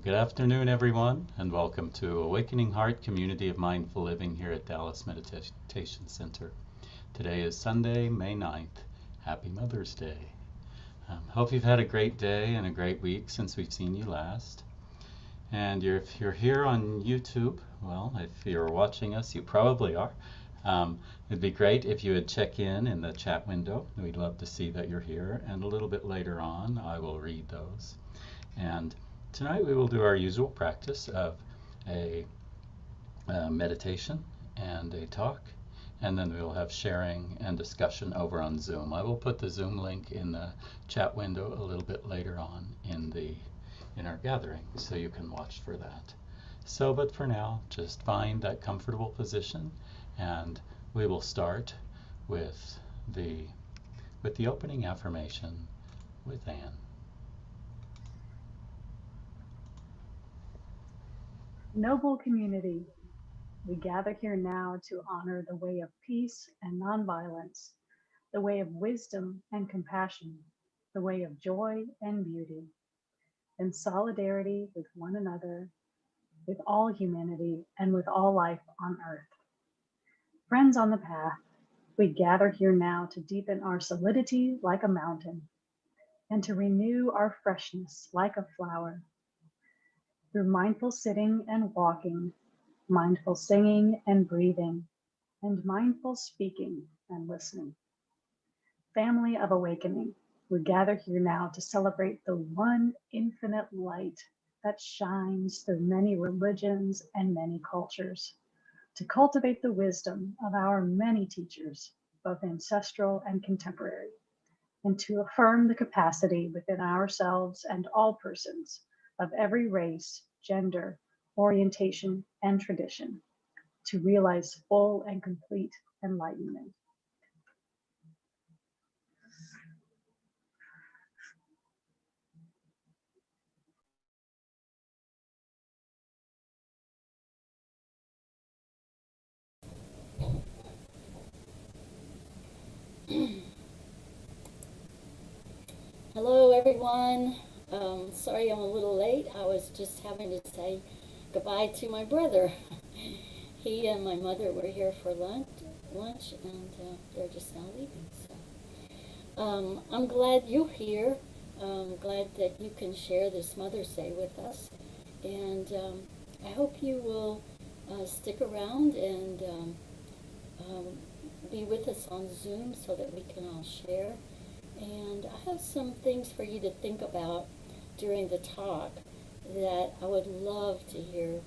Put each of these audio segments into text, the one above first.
Good afternoon, everyone, and welcome to Awakening Heart Community of Mindful Living here at Dallas Meditation Center. Today is Sunday, May 9th. Happy Mother's Day. Hope you've had a great day and a great week since we've seen you last. And if you're here on YouTube, well, if you're watching us, you probably are. It'd be great if you would check in the chat window. We'd love to see that you're here. And a little bit later on, I will read those. And tonight we will do our usual practice of a meditation and a talk, and then we'll have sharing and discussion over on Zoom. I will put the Zoom link in the chat window a little bit later on in our gathering, so you can watch for that. But for now, just find that comfortable position, and we will start with the opening affirmation with Anne. Noble community, we gather here now to honor the way of peace and nonviolence, the way of wisdom and compassion, the way of joy and beauty, in solidarity with one another, with all humanity, and with all life on earth. Friends on the path, we gather here now to deepen our solidity like a mountain, and to renew our freshness like a flower. Through mindful sitting and walking, mindful singing and breathing, and mindful speaking and listening. Family of awakening, we gather here now to celebrate the one infinite light that shines through many religions and many cultures, to cultivate the wisdom of our many teachers, both ancestral and contemporary, and to affirm the capacity within ourselves and all persons of every race, gender, orientation, and tradition to realize full and complete enlightenment. Hello, everyone. Sorry I'm a little late. I was just having to say goodbye to my brother. He and my mother were here for lunch, and they're just now leaving. So I'm glad you're here. I'm glad that you can share this Mother's Day with us, and I hope you will stick around and um, be with us on Zoom so that we can all share. And I have some things for you to think about during the talk that I would love to hear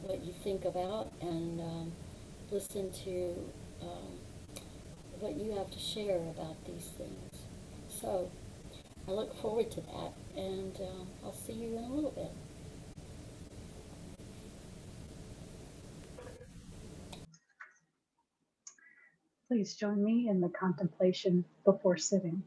what you think about and listen to what you have to share about these things. So I look forward to that, and I'll see you in a little bit. Please join me in the contemplation before sitting.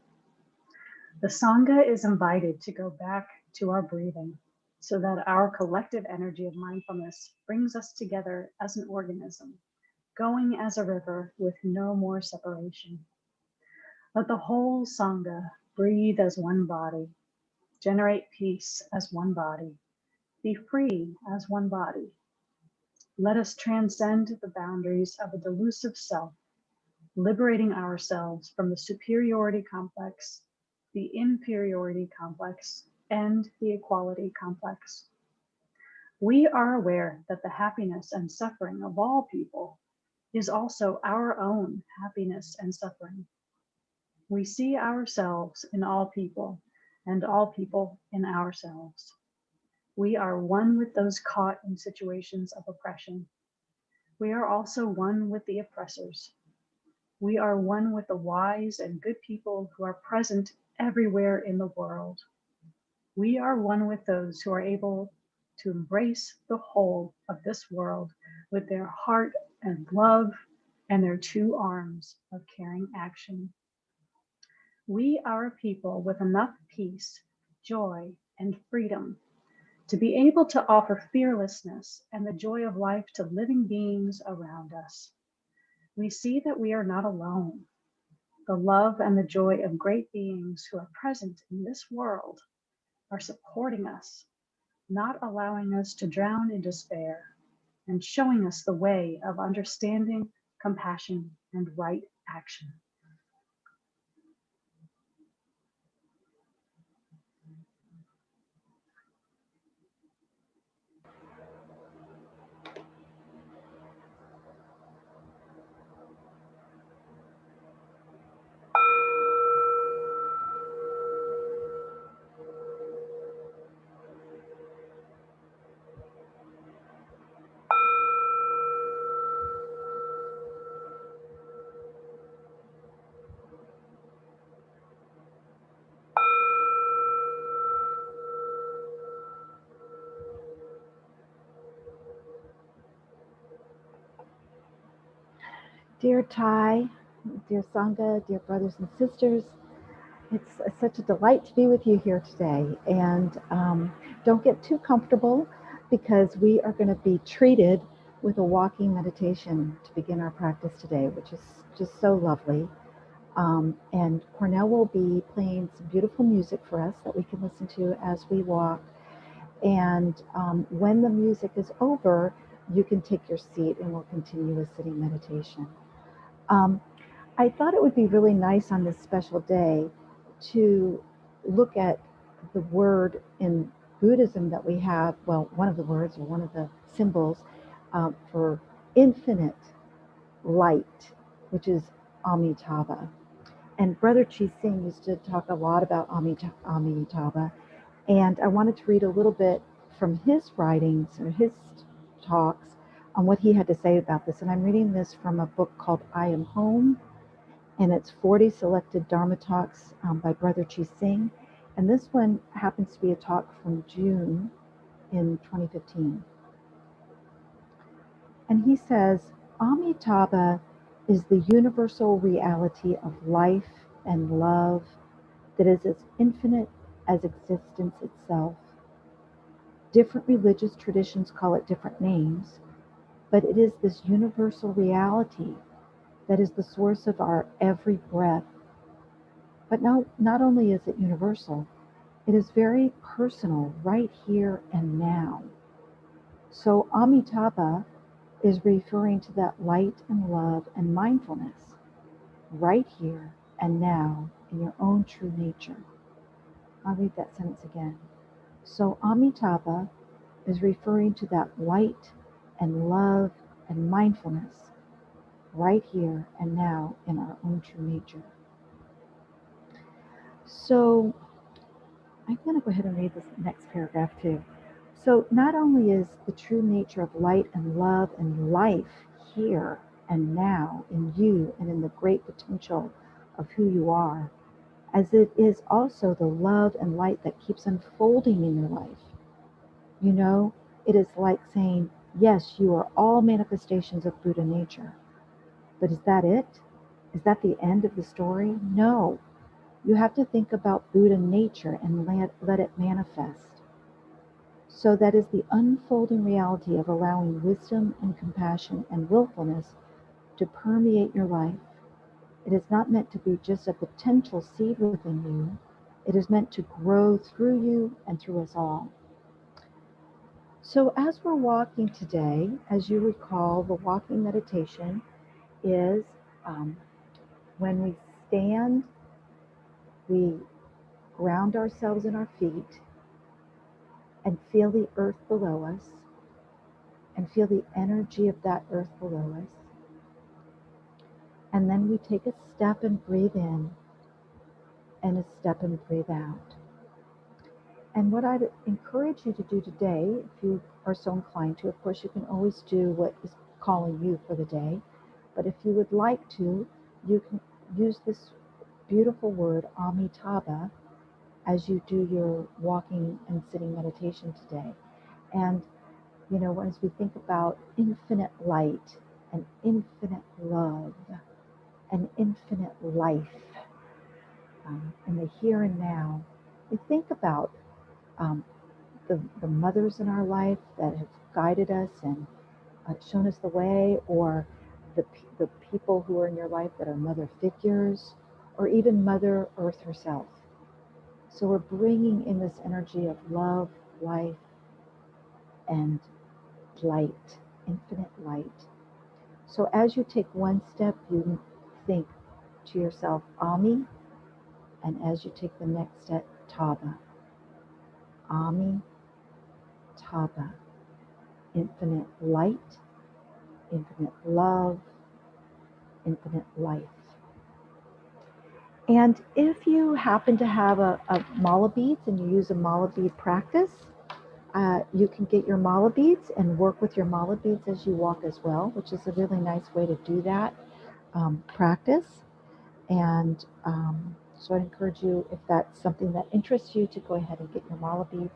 The Sangha is invited to go back to our breathing so that our collective energy of mindfulness brings us together as an organism, going as a river with no more separation. Let the whole Sangha breathe as one body, generate peace as one body, be free as one body. Let us transcend the boundaries of a delusive self, liberating ourselves from the superiority complex, the inferiority complex, and the equality complex. We are aware that the happiness and suffering of all people is also our own happiness and suffering. We see ourselves in all people and all people in ourselves. We are one with those caught in situations of oppression. We are also one with the oppressors. We are one with the wise and good people who are present everywhere in the world. We are one with those who are able to embrace the whole of this world with their heart and love and their two arms of caring action. We are a people with enough peace, joy, and freedom to be able to offer fearlessness and the joy of life to living beings around us. We see that we are not alone. The love and the joy of great beings who are present in this world are supporting us. not allowing us to drown in despair, and showing us the way of understanding, compassion, and right action. Dear Thai, dear Sangha, dear brothers and sisters, it's such a delight to be with you here today. And don't get too comfortable because we are going to be treated with a walking meditation to begin our practice today, which is just so lovely. And Cornell will be playing some beautiful music for us that we can listen to as we walk. And when the music is over, you can take your seat and we'll continue with sitting meditation. Um, I thought it would be really nice on this special day to look at the word in Buddhism that we have, well, one of the words or one of the symbols for infinite light, which is Amitabha. And Brother Chi Sing used to talk a lot about Amitabha. And I wanted to read a little bit from his writings or his talks on what he had to say about this. And I'm reading this from a book called I Am Home, and it's 40 selected Dharma talks by Brother Chi Sing. And this one happens to be a talk from June in 2015. And he says, Amitabha is the universal reality of life and love that is as infinite as existence itself. Different religious traditions call it different names, but it is this universal reality that is the source of our every breath. But not only is it universal, it is very personal right here and now. So Amitabha is referring to that light and love and mindfulness right here and now in your own true nature. I'll read that sentence again. So Amitabha is referring to that light and love and mindfulness right here and now in our own true nature. So I'm going to go ahead and read this next paragraph too. So not only is the true nature of light and love and life here and now in you and in the great potential of who you are, as it is also the love and light that keeps unfolding in your life. You know, it is like saying, yes, you are all manifestations of Buddha nature. But is that it? Is that the end of the story? No. You have to think about Buddha nature and let it manifest. So that is the unfolding reality of allowing wisdom and compassion and willfulness to permeate your life. It is not meant to be just a potential seed within you. It is meant to grow through you and through us all. So as we're walking today, as you recall, the walking meditation is when we stand, we ground ourselves in our feet and feel the earth below us and feel the energy of that earth below us. And then we take a step and breathe in and a step and breathe out. And what I'd encourage you to do today, if you are so inclined to, of course, you can always do what is calling you for the day. But if you would like to, you can use this beautiful word, Amitabha, as you do your walking and sitting meditation today. And, you know, as we think about infinite light and infinite love and infinite life in the here and now, we think about the mothers in our life that have guided us and shown us the way, or the people who are in your life that are mother figures, or even Mother Earth herself. So we're bringing in this energy of love, life, and light, infinite light. So as you take one step, you think to yourself, Ami, and as you take the next step, Taba. Ami, Taba. Infinite light, infinite love, infinite life. And if you happen to have a mala beads and you use a mala bead practice, you can get your mala beads and work with your mala beads as you walk as well, which is a really nice way to do that practice. And so I encourage you, if that's something that interests you, to go ahead and get your mala beads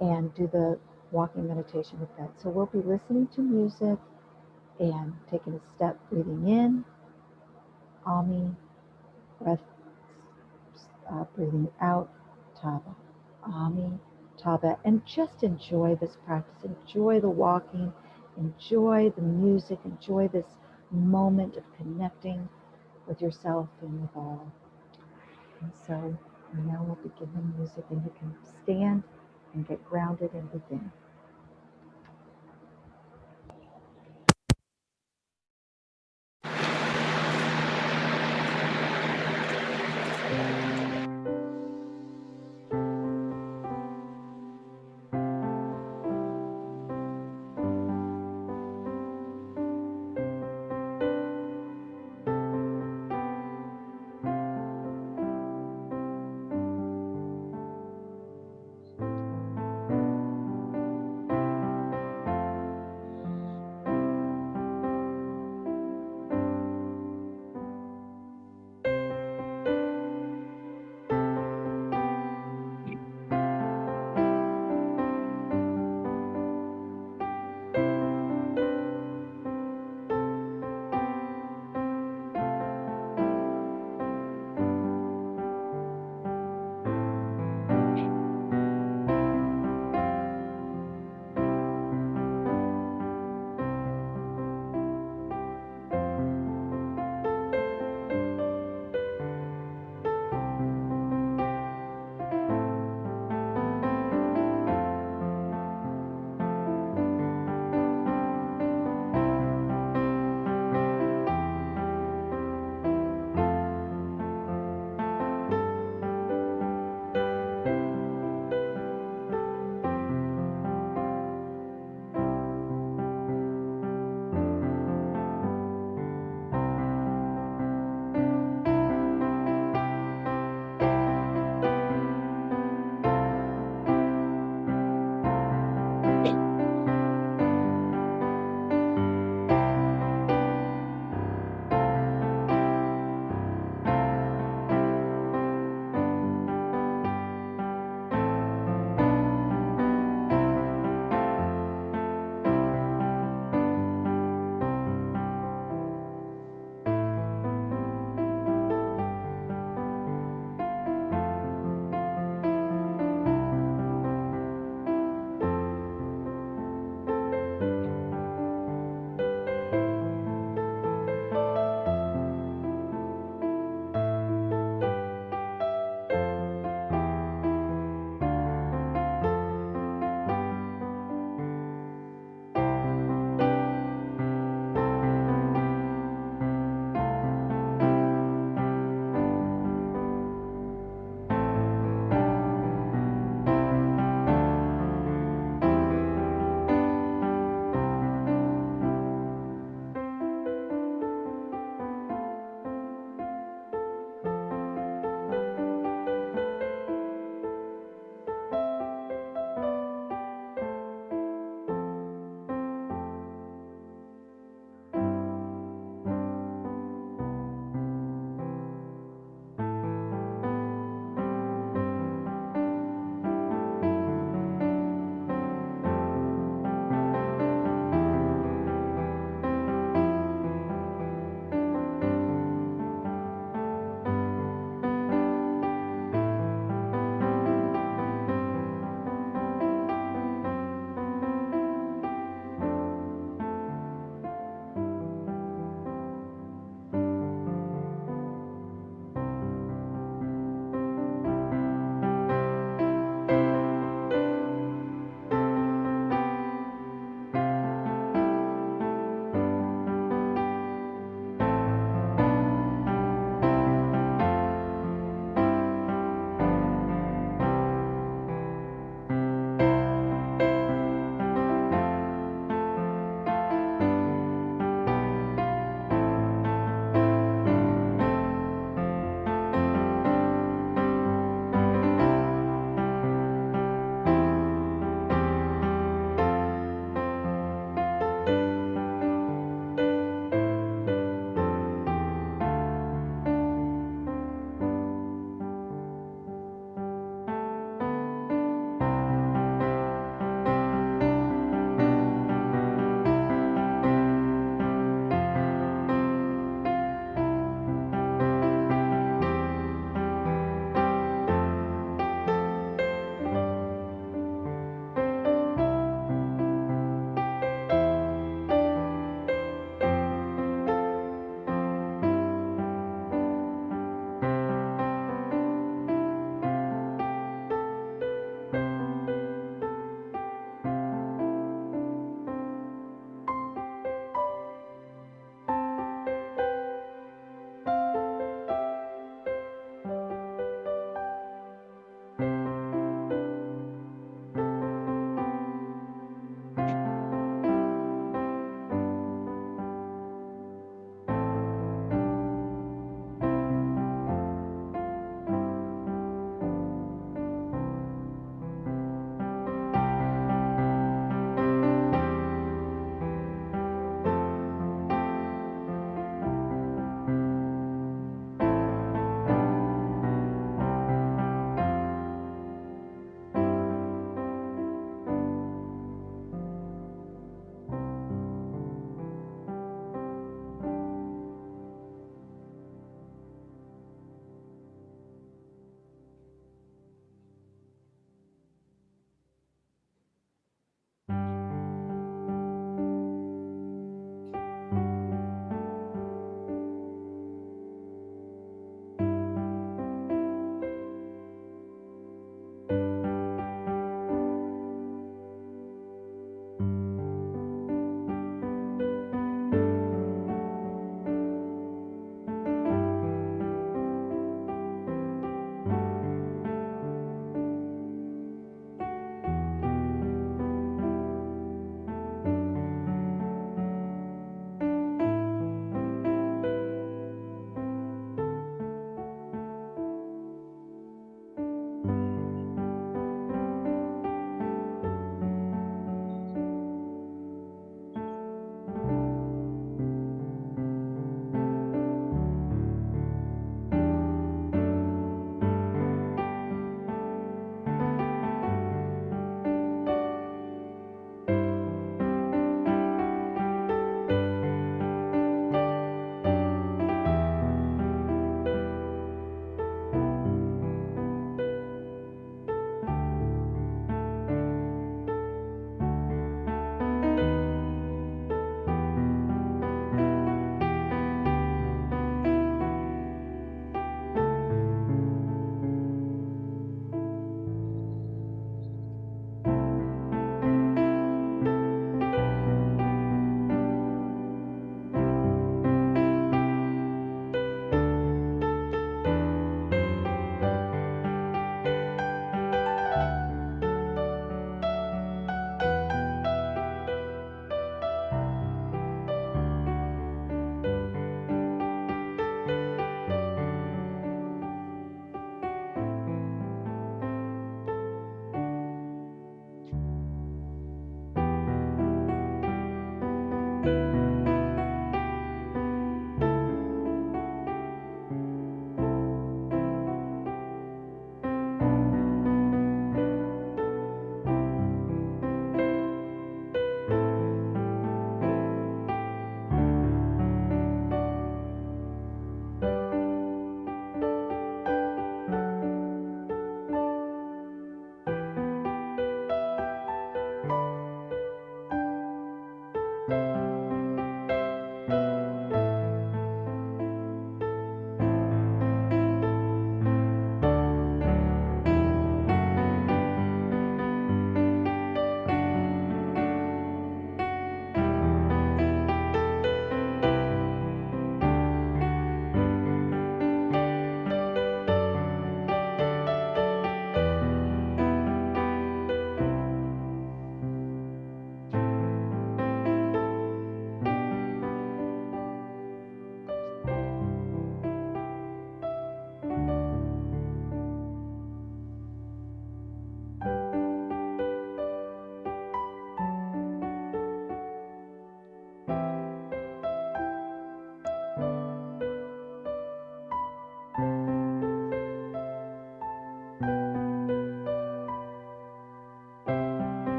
and do the walking meditation with that. So we'll be listening to music and taking a step, breathing in, Ami, breath, breathing out, Taba, Ami, Taba, and just enjoy this practice. Enjoy the walking, enjoy the music, enjoy this moment of connecting with yourself and with all. And so now we'll begin the music, and you can stand and get grounded and within.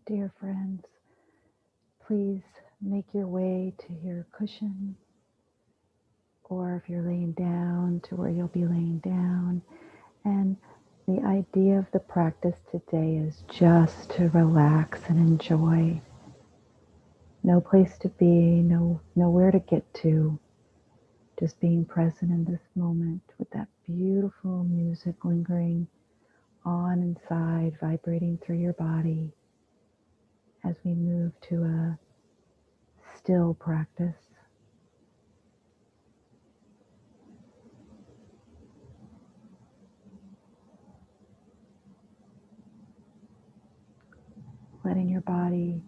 Dear friends, please make your way to your cushion, or if you're laying down, to where you'll be laying down. And the idea of the practice today is just to relax and enjoy. No place to be, nowhere to get to. Just being present in this moment with that beautiful music lingering on inside, vibrating through your body as we move to a still practice. Letting your body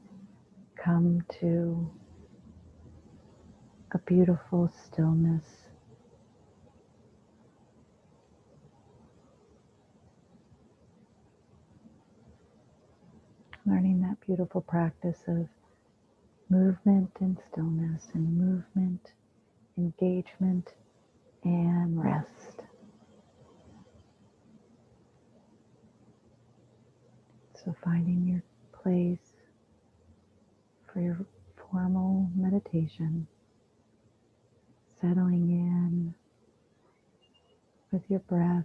come to a beautiful stillness. Learning that beautiful practice of movement and stillness, and movement, engagement, and rest. So finding your place for your formal meditation, settling in with your breath.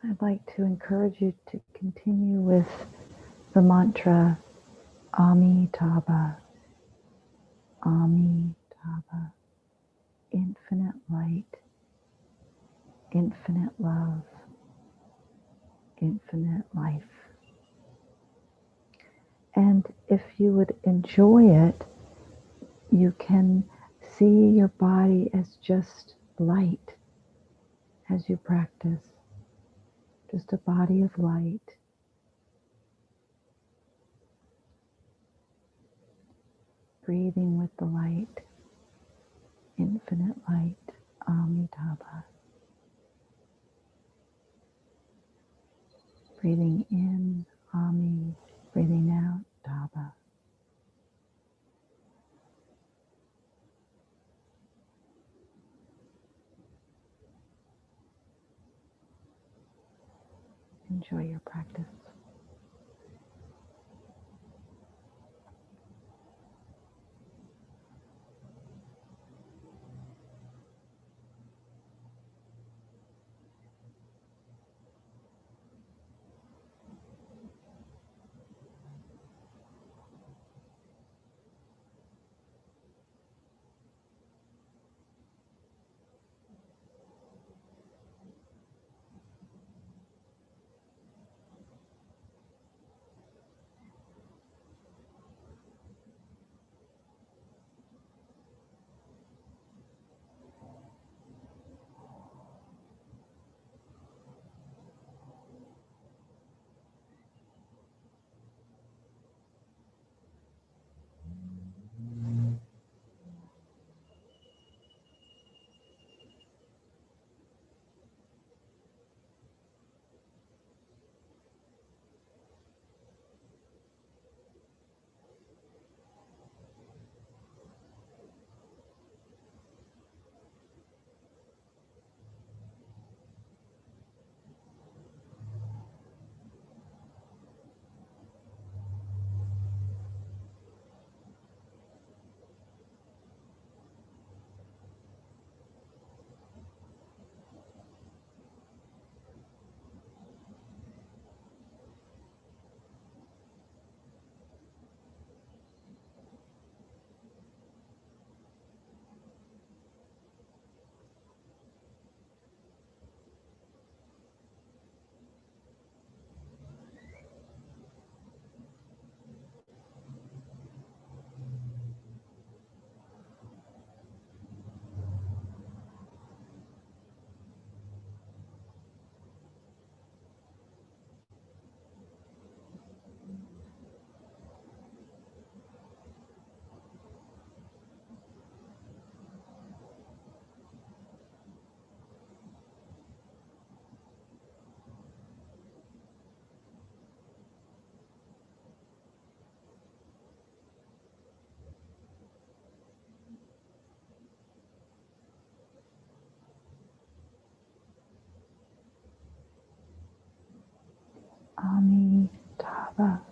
I'd like to encourage you to continue with the mantra Amitabha, Amitabha, infinite light, infinite love, infinite life. And if you would enjoy it, you can see your body as just light as you practice, just a body of light. Breathing with the light, infinite light, Amitabha. Breathing in, Ami, breathing out, Taba. Enjoy your practice. Amitabha.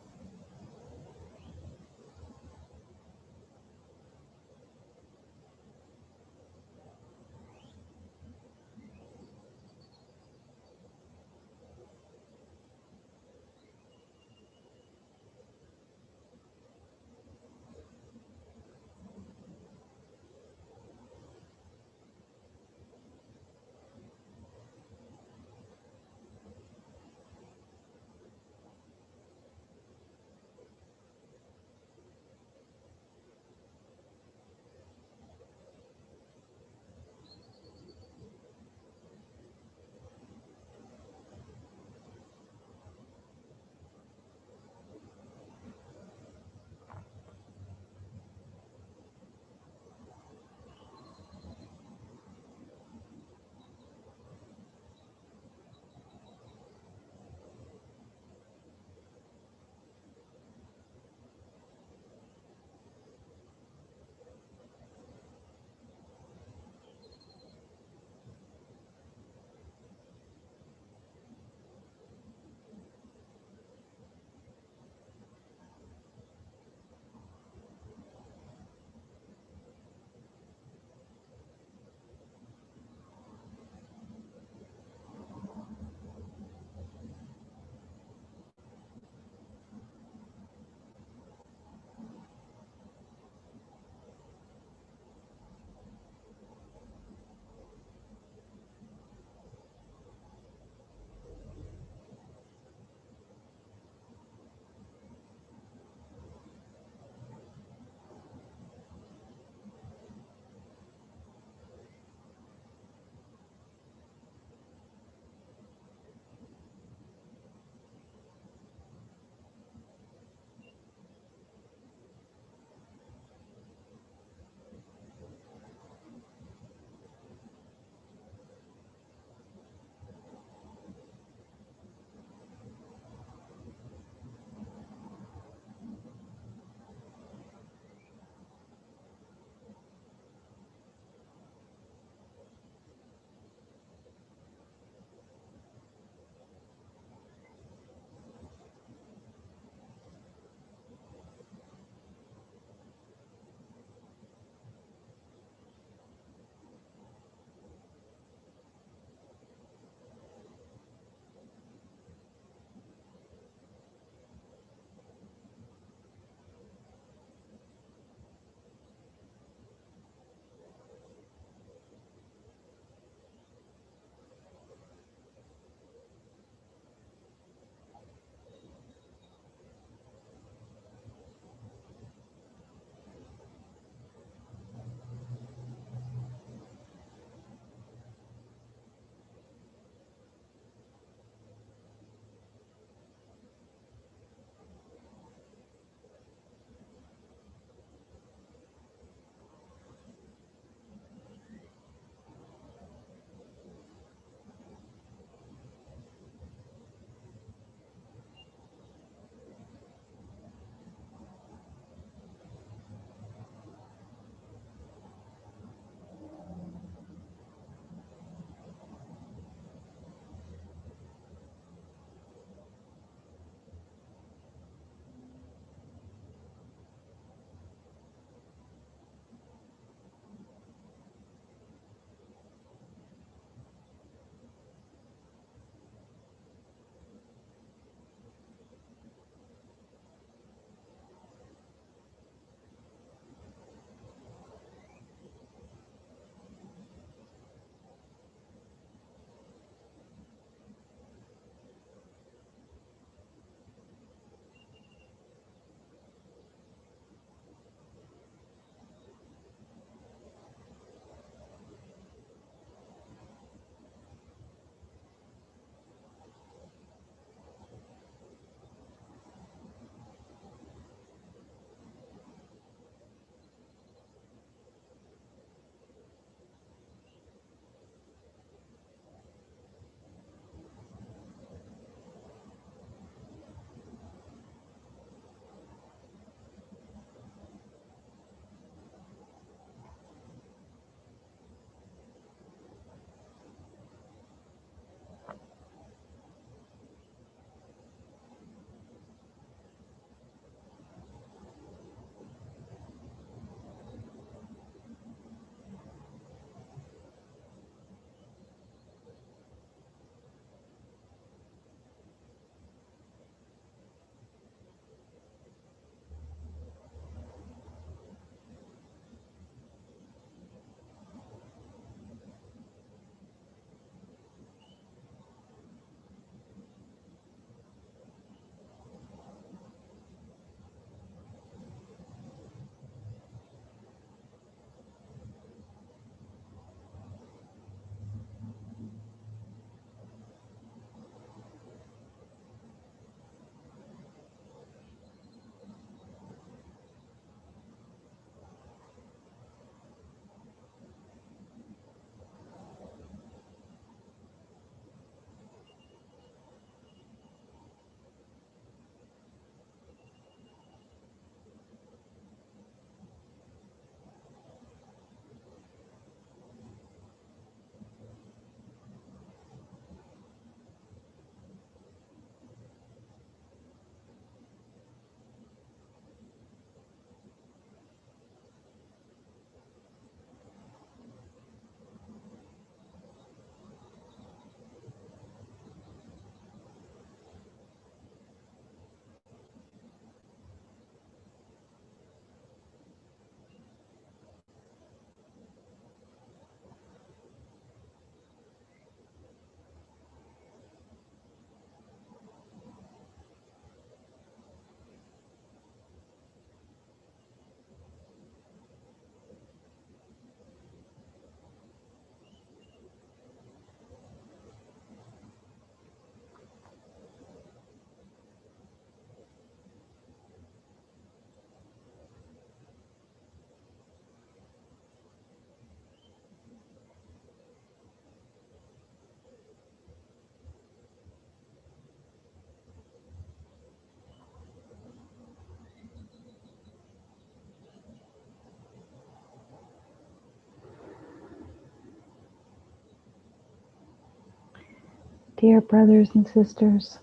Dear brothers and sisters,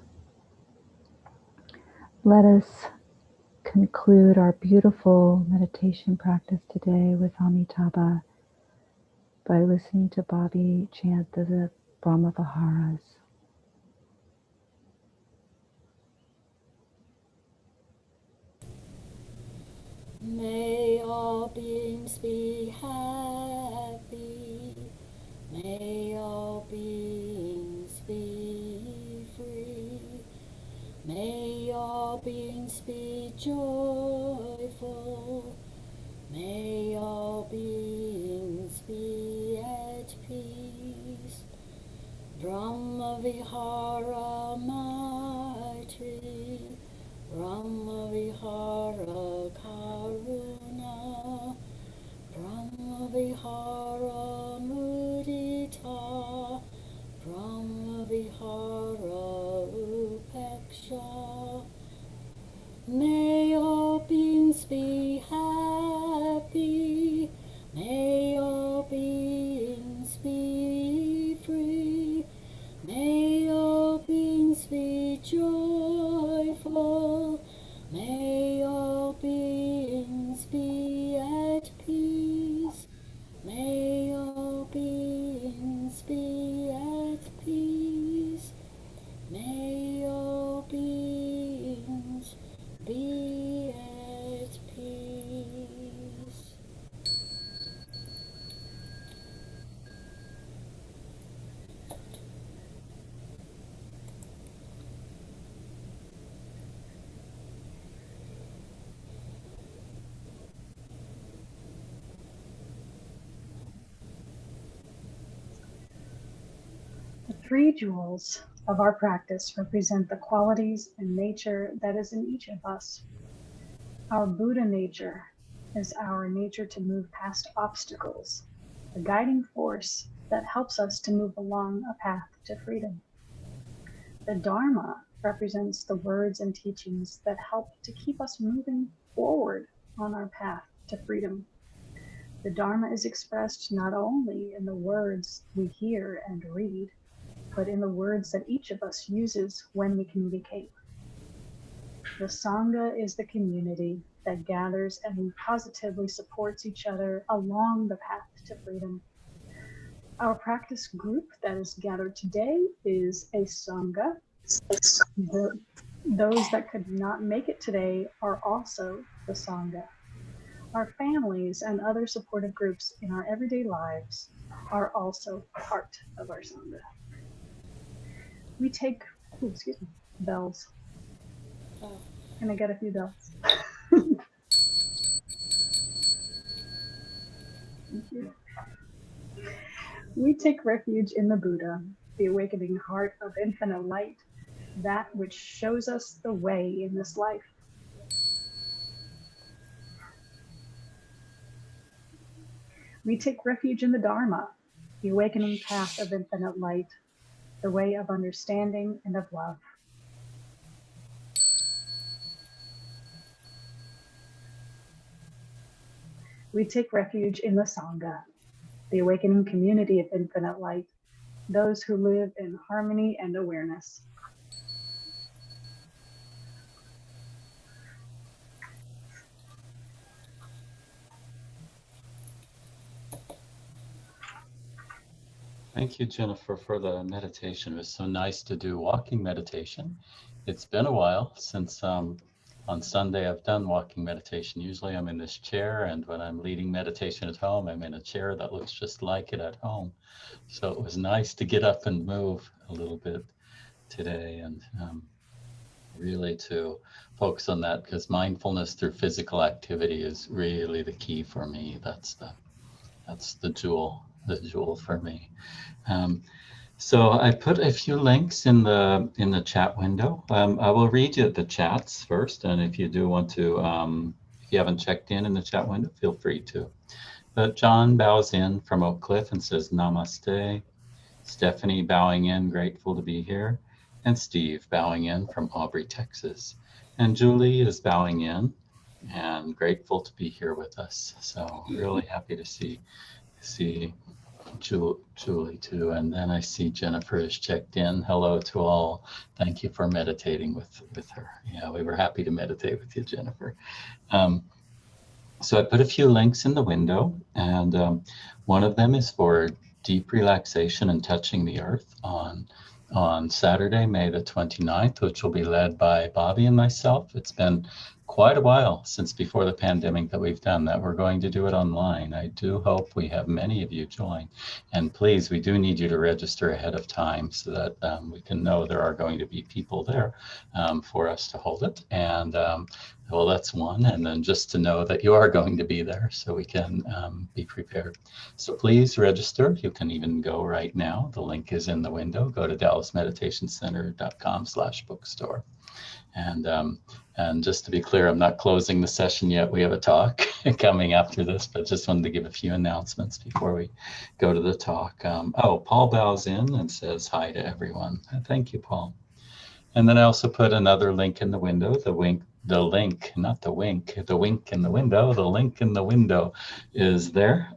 let us conclude our beautiful meditation practice today with Amitabha by listening to Bobby chant the Brahma Viharas. May all beings be happy. May all beings be free. May all beings be joyful. May all beings be at peace. Brahma Vihara Maitri. Brahma Vihara Karuna. Brahma Vihara Mudita. Brahma Vihara Upeksha. May all beings be happy. May all beings be free. May all beings be joyful. May all beings be at peace. May all beings be at peace. May all beings be at peace. The three jewels of our practice represent the qualities and nature that is in each of us. Our Buddha nature is our nature to move past obstacles, the guiding force that helps us to move along a path to freedom. The Dharma represents the words and teachings that help to keep us moving forward on our path to freedom. The Dharma is expressed not only in the words we hear and read, but in the words that each of us uses when we communicate. The Sangha is the community that gathers and positively supports each other along the path to freedom. Our practice group that is gathered today is a Sangha. Those that could not make it today are also the Sangha. Our families and other supportive groups in our everyday lives are also part of our Sangha. We take, bells. Oh. Can I get a few bells? Thank you. We take refuge in the Buddha, the awakening heart of infinite light, that which shows us the way in this life. We take refuge in the Dharma, the awakening path of infinite light, the way of understanding and of love. We take refuge in the Sangha, the awakening community of infinite light, those who live in harmony and awareness. Thank you, Jennifer, for the meditation. It was so nice to do walking meditation. It's been a while since on Sunday I've done walking meditation. Usually I'm in this chair, and when I'm leading meditation at home, I'm in a chair that looks just like it at home. So it was nice to get up and move a little bit today, and really to focus on that, because mindfulness through physical activity is really the key for me. That's the jewel for me. So I put a few links in the chat window. I will read you the chats first, and if you do want to, if you haven't checked in the chat window, feel free to. But John bows in from Oak Cliff and says namaste. Stephanie bowing in, grateful to be here. And Steve bowing in from Aubrey, Texas. And Julie is bowing in and grateful to be here with us. So really happy to see Julie too, and then I see Jennifer has checked in. Hello to all. Thank you for meditating with her. Yeah, we were happy to meditate with you, Jennifer. Um, so I put a few links in the window, and one of them is for deep relaxation and touching the earth on Saturday, May the 29th, which will be led by Bobby and myself. It's been quite a while since before the pandemic that we've done that. We're going to do it online. I do hope we have many of you join. And please, we do need you to register ahead of time so that we can know there are going to be people there for us to hold it. And well, that's one. And then just to know that you are going to be there so we can be prepared. So please register. You can even go right now. The link is in the window. Go to dallasmeditationcenter.com/bookstore. And just to be clear, I'm not closing the session yet. We have a talk coming after this, but just wanted to give a few announcements before we go to the talk. Oh, Paul bows in and says hi to everyone. Thank you, Paul. And then I also put another link in the window, the link, not the wink, the wink in the window, the link in the window is there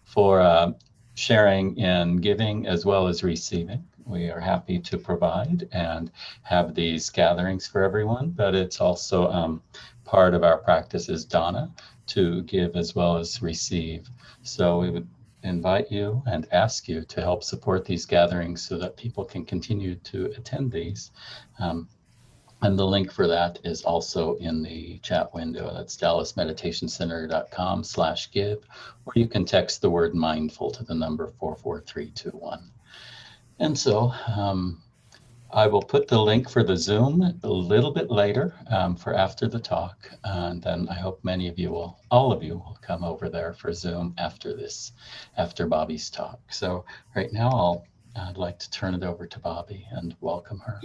for sharing and giving as well as receiving. We are happy to provide and have these gatherings for everyone, but it's also part of our practice is dana, to give as well as receive. So we would invite you and ask you to help support these gatherings so that people can continue to attend these. And the link for that is also in the chat window. That's dallasmeditationcenter.com/give, or you can text the word mindful to the number 44321. And so I will put the link for the Zoom a little bit later for after the talk. And then I hope many of you will, all of you will come over there for Zoom after this, after Bobby's talk. So right now I'd like to turn it over to Bobby and welcome her.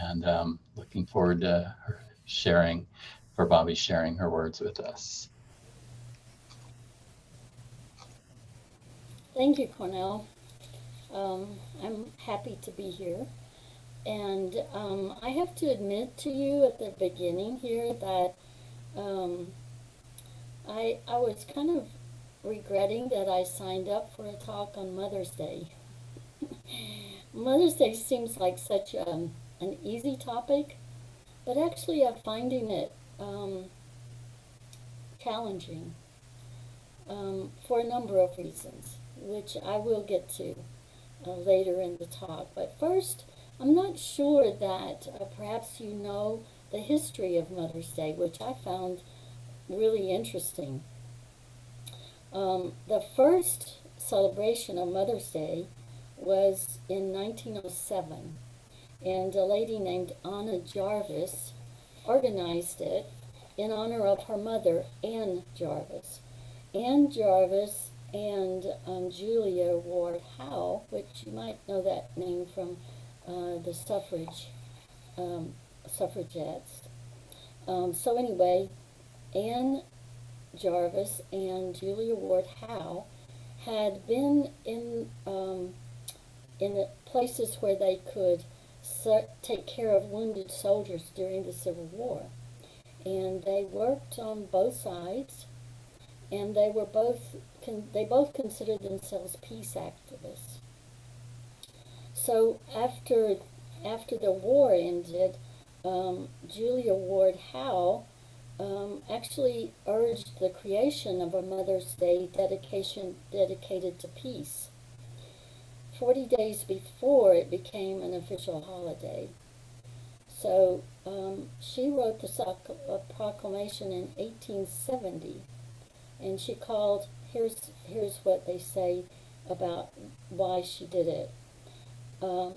And looking forward to her sharing, for Bobby sharing her words with us. Thank you, Cornell. I'm happy to be here. And I have to admit to you at the beginning here that I was kind of regretting that I signed up for a talk on Mother's Day. Mother's Day seems like such an easy topic, but actually I'm finding it challenging for a number of reasons, which I will get to later in the talk. But first, I'm not sure that perhaps you know the history of Mother's Day, which I found really interesting. The first celebration of Mother's Day was in 1907, and a lady named Anna Jarvis organized it in honor of her mother, Anne Jarvis. Anne Jarvis and Julia Ward Howe, which you might know that name from the suffragettes. So anyway, Anne Jarvis and Julia Ward Howe had been in places where they could take care of wounded soldiers during the Civil War, and they worked on both sides, and they both considered themselves peace activists. So after the war ended, Julia Ward Howe actually urged the creation of a Mother's Day dedicated to peace. 40 days before it became an official holiday. So she wrote the proclamation in 1870, and she called, here's what they say about why she did it. The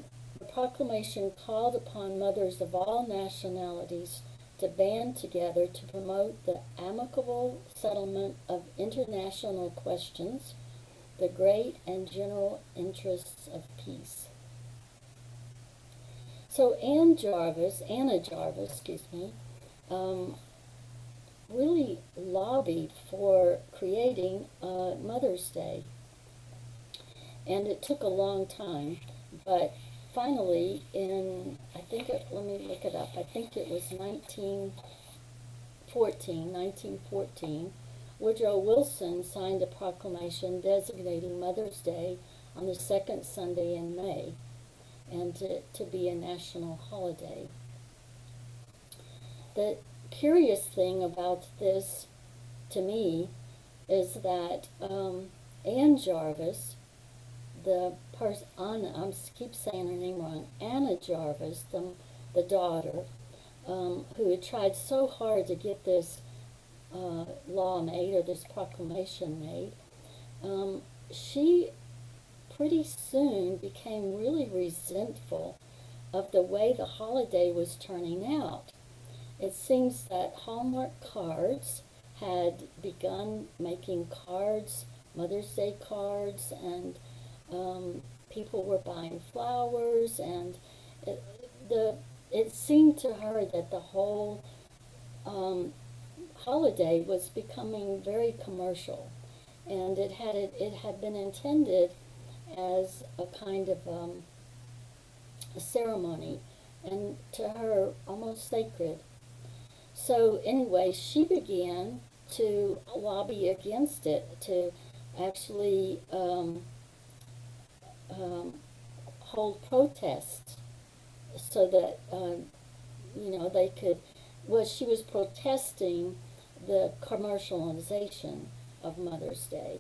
proclamation called upon mothers of all nationalities to band together to promote the amicable settlement of international questions, the great and general interests of peace. So Anna Jarvis, really lobbied for creating Mother's Day. And it took a long time, but finally let me look it up, I think it was 1914, Woodrow Wilson signed a proclamation designating Mother's Day on the second Sunday in May and to be a national holiday. The curious thing about this to me is that Ann Jarvis, the person, I keep saying her name wrong, Anna Jarvis, the daughter, who had tried so hard to get this law made, or this proclamation made, she pretty soon became really resentful of the way the holiday was turning out. It seems that Hallmark cards had begun making cards, Mother's Day cards, and people were buying flowers, and it seemed to her that the whole holiday was becoming very commercial, and it had been intended as a kind of a ceremony, and to her almost sacred. So anyway, she began to lobby against it, to actually hold protests so that they could. Well, she was protesting the commercialization of Mother's Day,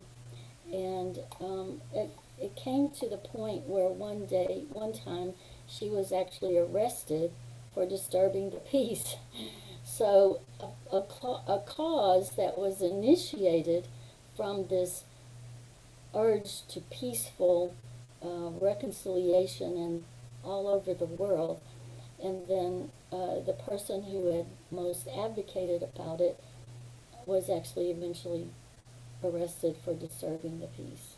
and it came to the point where one time, she was actually arrested for disturbing the peace. So a cause that was initiated from this urge to peaceful reconciliation and all over the world, and then the person who had most advocated about it was actually eventually arrested for disturbing the peace.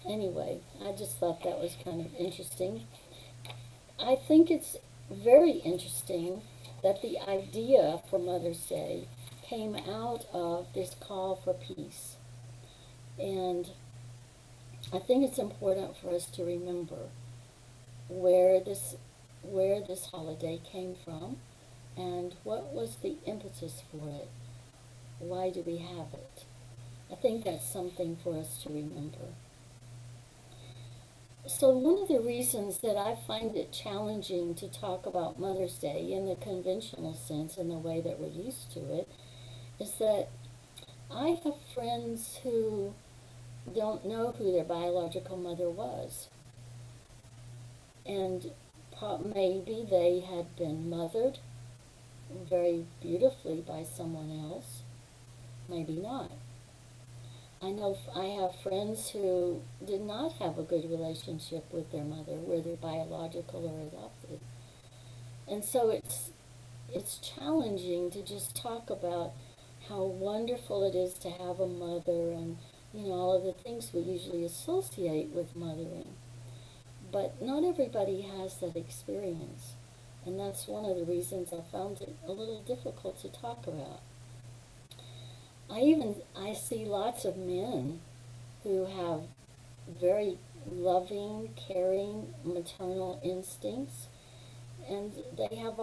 Anyway, I just thought that was kind of interesting. I think it's very interesting that the idea for Mother's Day came out of this call for peace. And I think it's important for us to remember where this holiday came from and what was the impetus for it. Why do we have it? I think that's something for us to remember. So one of the reasons that I find it challenging to talk about Mother's Day in the conventional sense, in the way that we're used to it, is that I have friends who don't know who their biological mother was. And maybe they had been mothered very beautifully by someone else, maybe not. I know I have friends who did not have a good relationship with their mother, whether biological or adopted. And so it's challenging to just talk about how wonderful it is to have a mother, and all of the things we usually associate with mothering. But not everybody has that experience, and that's one of the reasons I found it a little difficult to talk about. I see lots of men who have very loving, caring, maternal instincts, and they have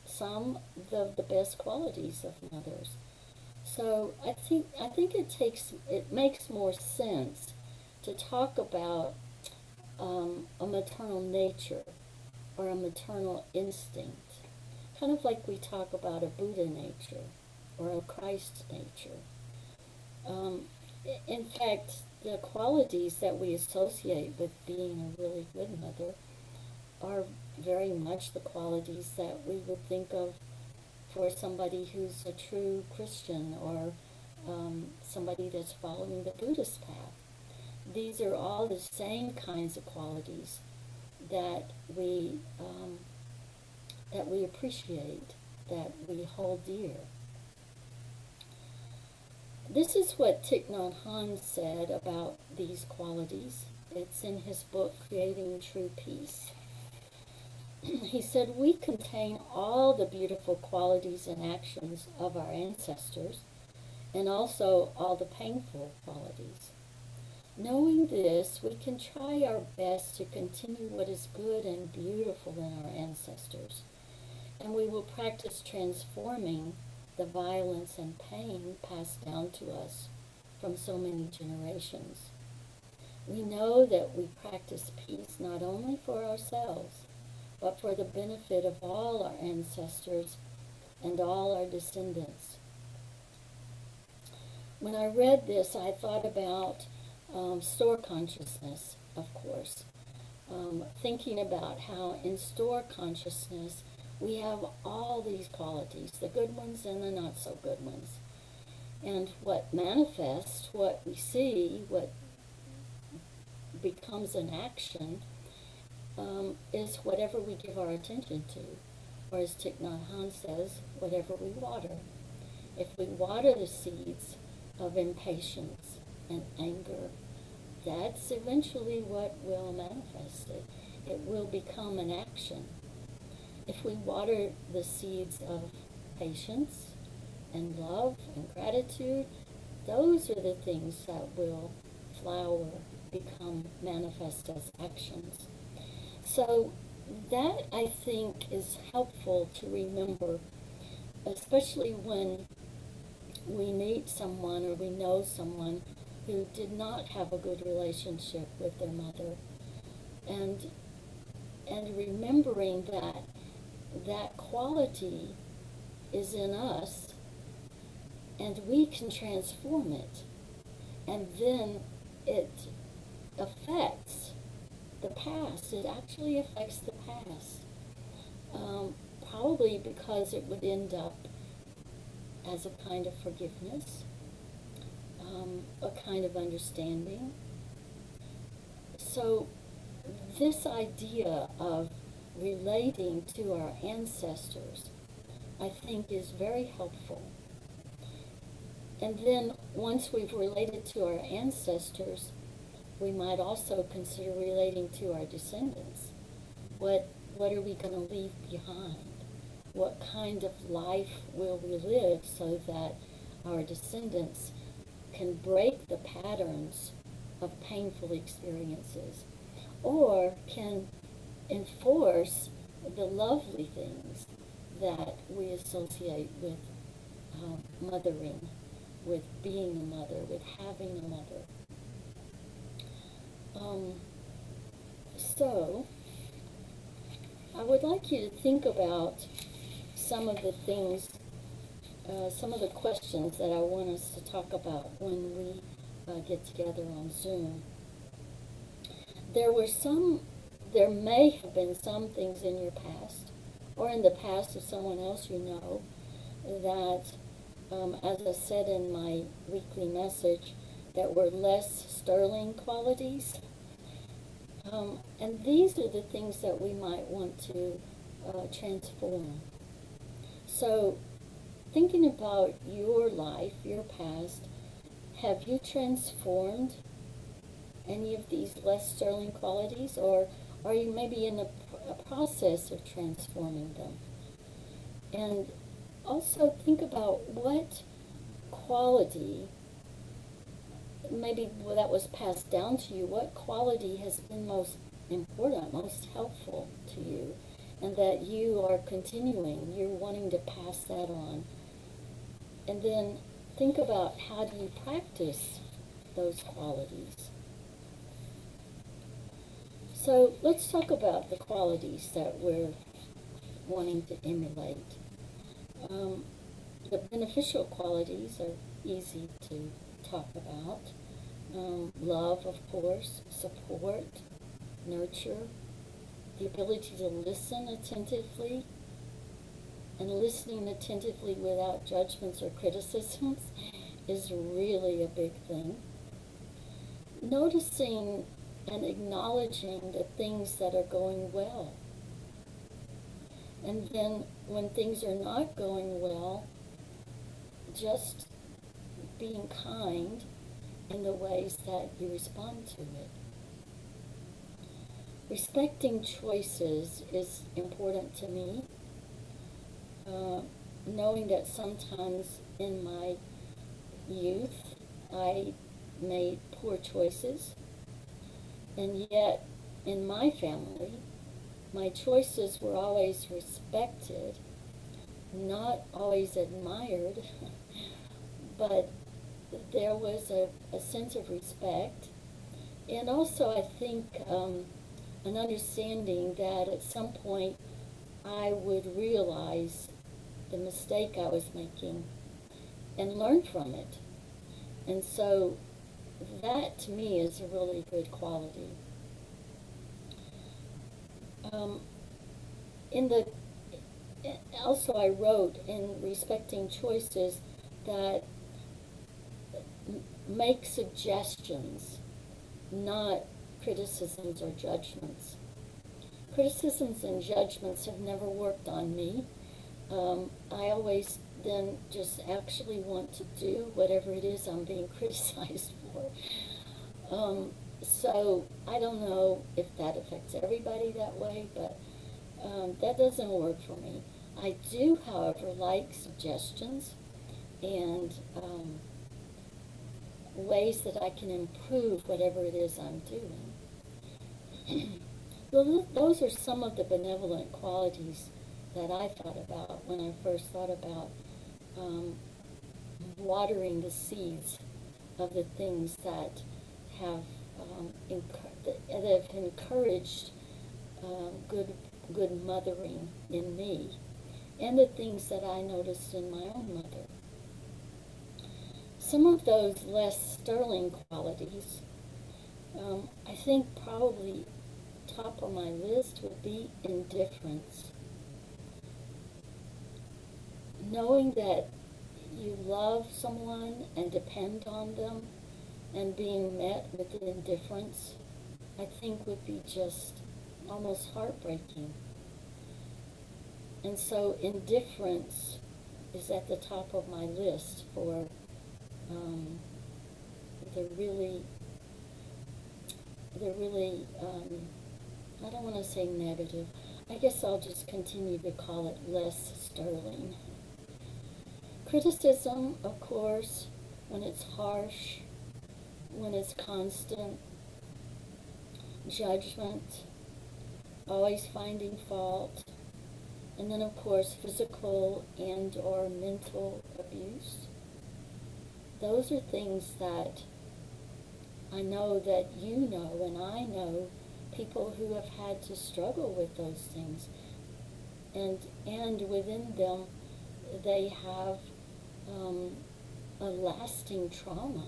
some of the best qualities of mothers. So I think it makes more sense to talk about a maternal nature or a maternal instinct, kind of like we talk about a Buddha nature or a Christ nature. In fact, the qualities that we associate with being a really good mother are very much the qualities that we would think of for somebody who's a true Christian, or somebody that's following the Buddhist path. These are all the same kinds of qualities that we appreciate, that we hold dear. This is what Thich Nhat said about these qualities. It's in his book, Creating True Peace. He said, "We contain all the beautiful qualities and actions of our ancestors, and also all the painful qualities. Knowing this, we can try our best to continue what is good and beautiful in our ancestors, and we will practice transforming the violence and pain passed down to us from so many generations. We know that we practice peace not only for ourselves, but for the benefit of all our ancestors and all our descendants. When I read this, I thought about store consciousness, of course. Thinking about how in store consciousness we have all these qualities, the good ones and the not so good ones. And what manifests, what we see, what becomes an action, is whatever we give our attention to. Or as Thich Nhat says, whatever we water. If we water the seeds of impatience and anger, that's eventually what will manifest it. It will become an action. If we water the seeds of patience and love and gratitude, those are the things that will flower, become manifest as actions. So that, I think, is helpful to remember, especially when we meet someone or we know someone who did not have a good relationship with their mother, and remembering that that quality is in us and we can transform it, and then it affects the past. It actually affects the past, probably because it would end up as a kind of forgiveness, a kind of understanding. So this idea of relating to our ancestors, I think, is very helpful. And then once we've related to our ancestors, we might also consider relating to our descendants. What are we going to leave behind? What kind of life will we live so that our descendants can break the patterns of painful experiences, or can enforce the lovely things that we associate with mothering, with being a mother, with having a mother. So, I would like you to think about some of the things, some of the questions that I want us to talk about when we get together on Zoom. There may have been some things in your past, or in the past of someone else you know, that, as I said in my weekly message, that were less sterling qualities. And these are the things that we might want to transform. So, thinking about your life, your past, have you transformed any of these less sterling qualities, or are you maybe in a process of transforming them? And also think about what quality, maybe that was passed down to you, what quality has been most important, most helpful to you, and that you are continuing, you're wanting to pass that on. And then think about, how do you practice those qualities? So let's talk about the qualities that we're wanting to emulate. The beneficial qualities are easy to talk about. Love, of course, support, nurture, the ability to listen attentively, and listening attentively without judgments or criticisms is really a big thing. Noticing and acknowledging the things that are going well. And then when things are not going well, just being kind in the ways that you respond to it. Respecting choices is important to me. Knowing that sometimes in my youth I made poor choices, and yet in my family my choices were always respected, not always admired, but there was a sense of respect. And also, I think, an understanding that at some point I would realize the mistake I was making and learn from it. And so that to me is a really good quality. In the Also, I wrote in respecting choices that make suggestions, not criticisms or judgments. Criticisms and judgments have never worked on me. I always then just actually want to do whatever it is I'm being criticized for. So I don't know if that affects everybody that way, but that doesn't work for me. I do, however, like suggestions and ways that I can improve whatever it is I'm doing. Those are some of the benevolent qualities that I thought about when I first thought about watering the seeds of the things that have encouraged good mothering in me, and the things that I noticed in my own mother. Some of those less sterling qualities, I think probably top of my list would be indifference. Knowing that you love someone and depend on them and being met with indifference, I think would be just almost heartbreaking. And so indifference is at the top of my list for the really, I don't want to say negative. I guess I'll just continue to call it less sterling. Criticism, of course, when it's harsh, when it's constant. Judgment, always finding fault. And then, of course, physical and or mental abuse. Those are things that I know that you know, and I know people who have had to struggle with those things. And within them, they have a lasting trauma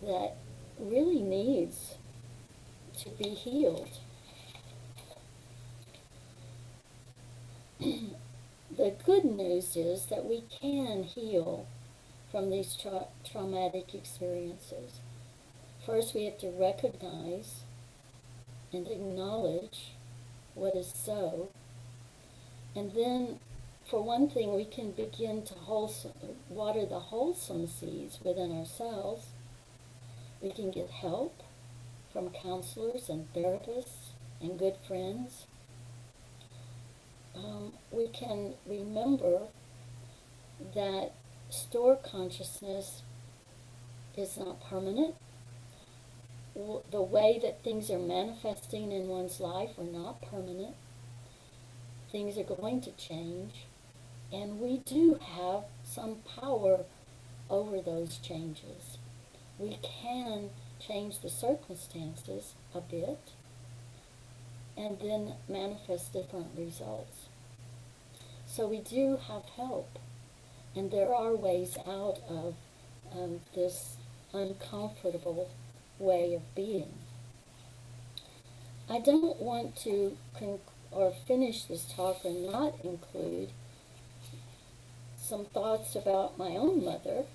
that really needs to be healed. The good news is that we can heal from these traumatic experiences. First, we have to recognize and acknowledge what is so. And then, for one thing, we can begin to water the wholesome seeds within ourselves. We can get help from counselors and therapists and good friends. We can remember that stored consciousness is not permanent. The way that things are manifesting in one's life are not permanent. Things are going to change, and we do have some power over those changes. We can change the circumstances a bit and then manifest different results. So we do have help, and there are ways out of this uncomfortable way of being. I don't want to finish this talk and not include some thoughts about my own mother,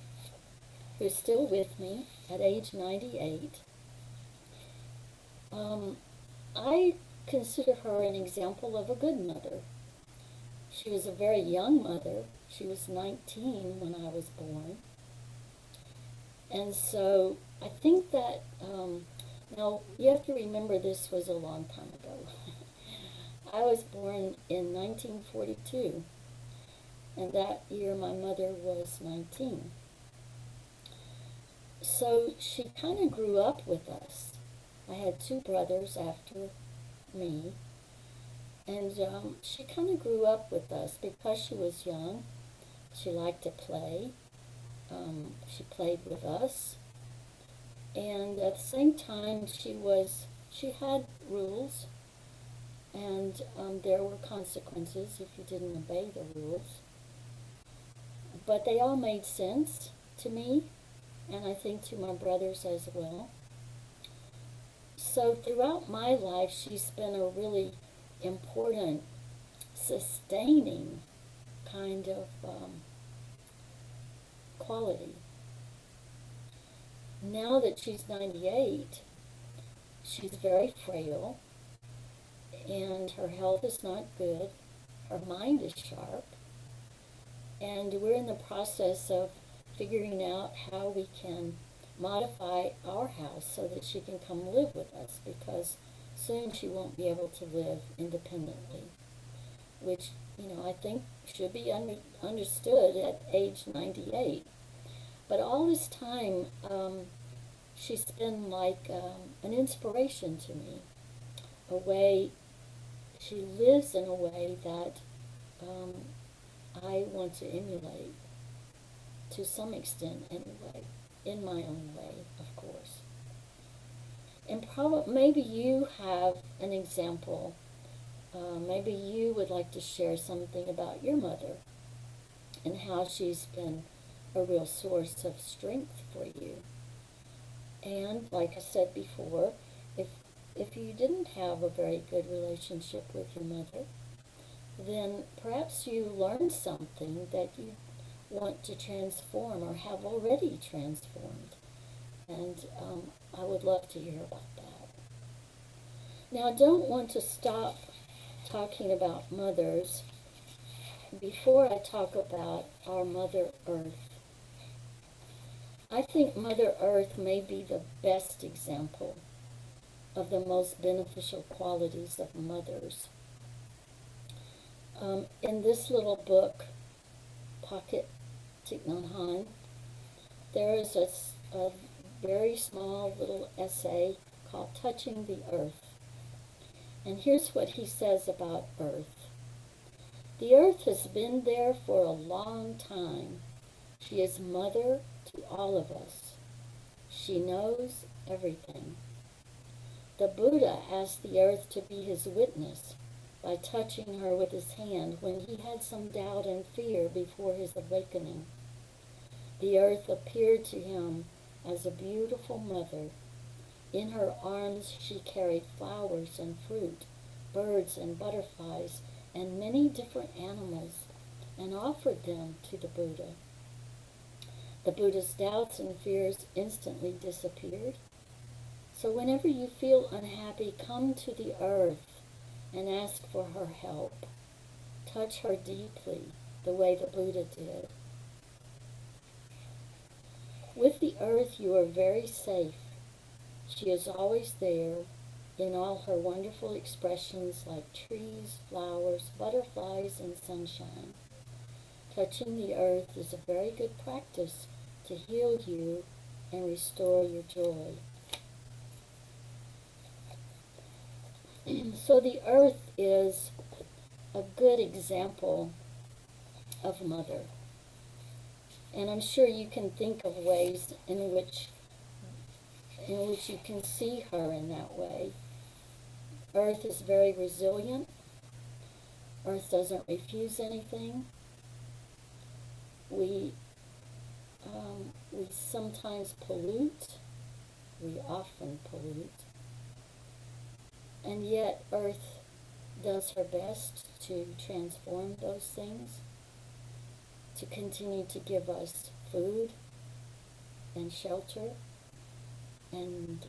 who's still with me at age 98. I consider her an example of a good mother. She was a very young mother. She was 19 when I was born. And so I think that, now you have to remember this was a long time ago. I was born in 1942, and that year my mother was 19. So she kind of grew up with us. I had two brothers after me, And she kind of grew up with us because she was young. She liked to play. She played with us. And at the same time, she had rules, and there were consequences if you didn't obey the rules. But they all made sense to me, and I think to my brothers as well. So throughout my life, she's been a really important, sustaining kind of quality. Now that she's 98, she's very frail, and her health is not good. Her mind is sharp, and we're in the process of figuring out how we can modify our house so that she can come live with us, because soon she won't be able to live independently, which, I think should be understood at age 98. But all this time, she's been like an inspiration to me. She lives in a way that I want to emulate, to some extent anyway, in my own way, of course. And maybe you have an example. Maybe you would like to share something about your mother and how she's been a real source of strength for you. And like I said before, if you didn't have a very good relationship with your mother, then perhaps you learned something that you want to transform or have already transformed. And I would love to hear about that. Now, I don't want to stop talking about mothers before I talk about our Mother Earth. I think Mother Earth may be the best example of the most beneficial qualities of mothers. In this little book, Pocket Thich Nhat Hanh, there is a very small little essay called Touching the Earth. And here's what he says about Earth. The Earth has been there for a long time. She is mother to all of us. She knows everything. The Buddha asked the Earth to be his witness by touching her with his hand when he had some doubt and fear before his awakening. The Earth appeared to him as a beautiful mother. In her arms she carried flowers and fruit, birds and butterflies, and many different animals, and offered them to the Buddha. The Buddha's doubts and fears instantly disappeared. So whenever you feel unhappy, come to the Earth and ask for her help. Touch her deeply, the way the Buddha did. With the Earth, you are very safe. She is always there in all her wonderful expressions like trees, flowers, butterflies, and sunshine. Touching the Earth is a very good practice to heal you and restore your joy. So the Earth is a good example of Mother. And I'm sure you can think of ways in which you can see her in that way. Earth is very resilient. Earth doesn't refuse anything. We sometimes pollute. We often pollute. And yet Earth does her best to transform those things, to continue to give us food and shelter and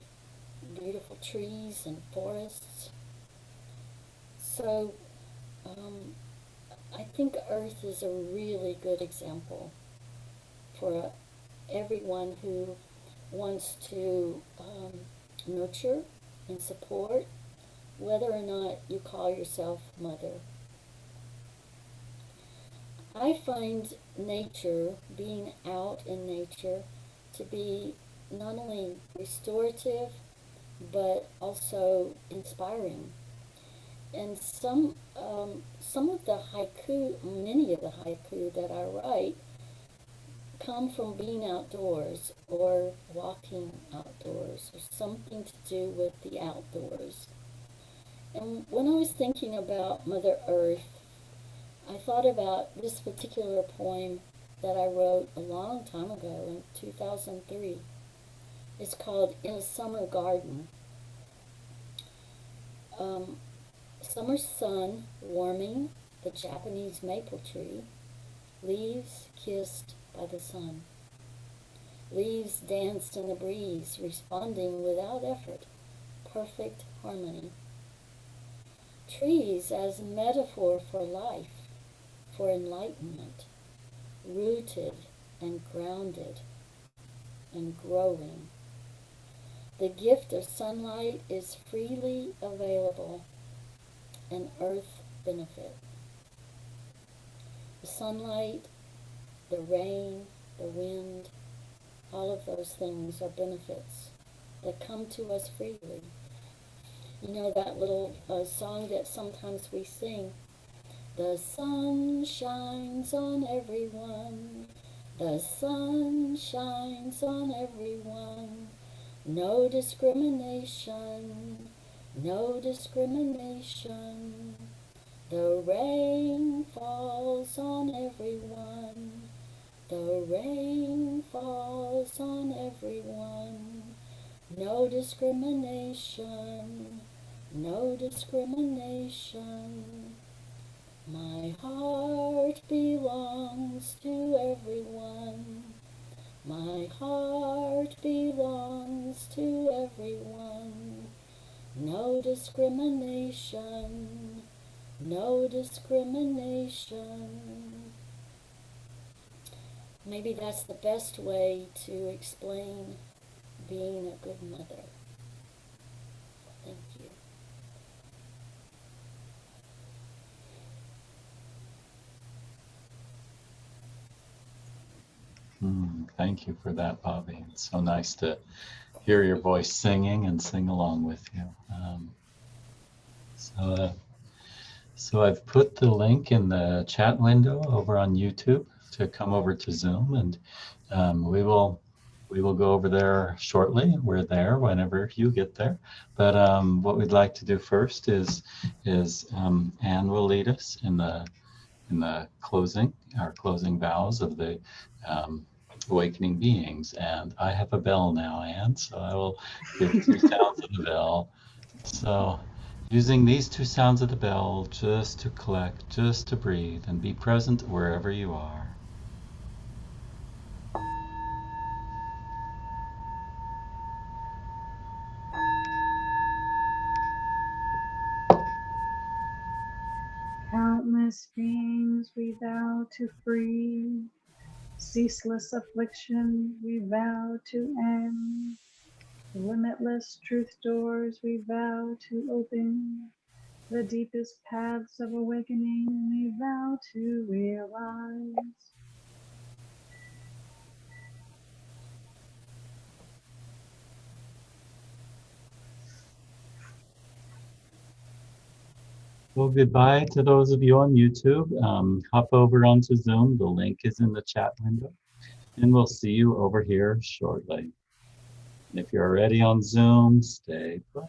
beautiful trees and forests. So I think Earth is a really good example for everyone who wants to nurture and support, whether or not you call yourself mother. I find nature, being out in nature, to be not only restorative, but also inspiring. And some some of the haiku, many of the haiku that I write, come from being outdoors or walking outdoors or something to do with the outdoors. And when I was thinking about Mother Earth, I thought about this particular poem that I wrote a long time ago in 2003. It's called In a Summer Garden. Summer sun warming the Japanese maple tree, leaves kissed by the sun. Leaves danced in the breeze, responding without effort, perfect harmony. Trees as metaphor for life, for enlightenment, rooted and grounded and growing. The gift of sunlight is freely available, an earth benefit. The sunlight, the rain, the wind, all of those things are benefits that come to us freely. You know that little song that sometimes we sing, the sun shines on everyone, the sun shines on everyone, no discrimination, no discrimination. The rain falls on everyone, the rain falls on everyone, no discrimination, no discrimination. My heart belongs to everyone. My heart belongs to everyone. No discrimination, no discrimination. Maybe that's the best way to explain being a good mother. Thank you. Thank you for that, Bobby. It's so nice to hear your voice singing and sing along with you. So I've put the link in the chat window over on YouTube to come over to Zoom, and we will go over there shortly. We're there whenever you get there. But what we'd like to do first is Anne will lead us in the closing, our closing vows of the awakening beings. And I have a bell now, Anne, so I will give 2 sounds of the bell. So using these 2 sounds of the bell just to collect, just to breathe and be present wherever you are. Countless beings we vow to free, ceaseless affliction we vow to end, limitless truth doors we vow to open, the deepest paths of awakening we vow to realize. Well, goodbye to those of you on YouTube. Hop over onto Zoom. The link is in the chat window. And we'll see you over here shortly. And if you're already on Zoom, stay put.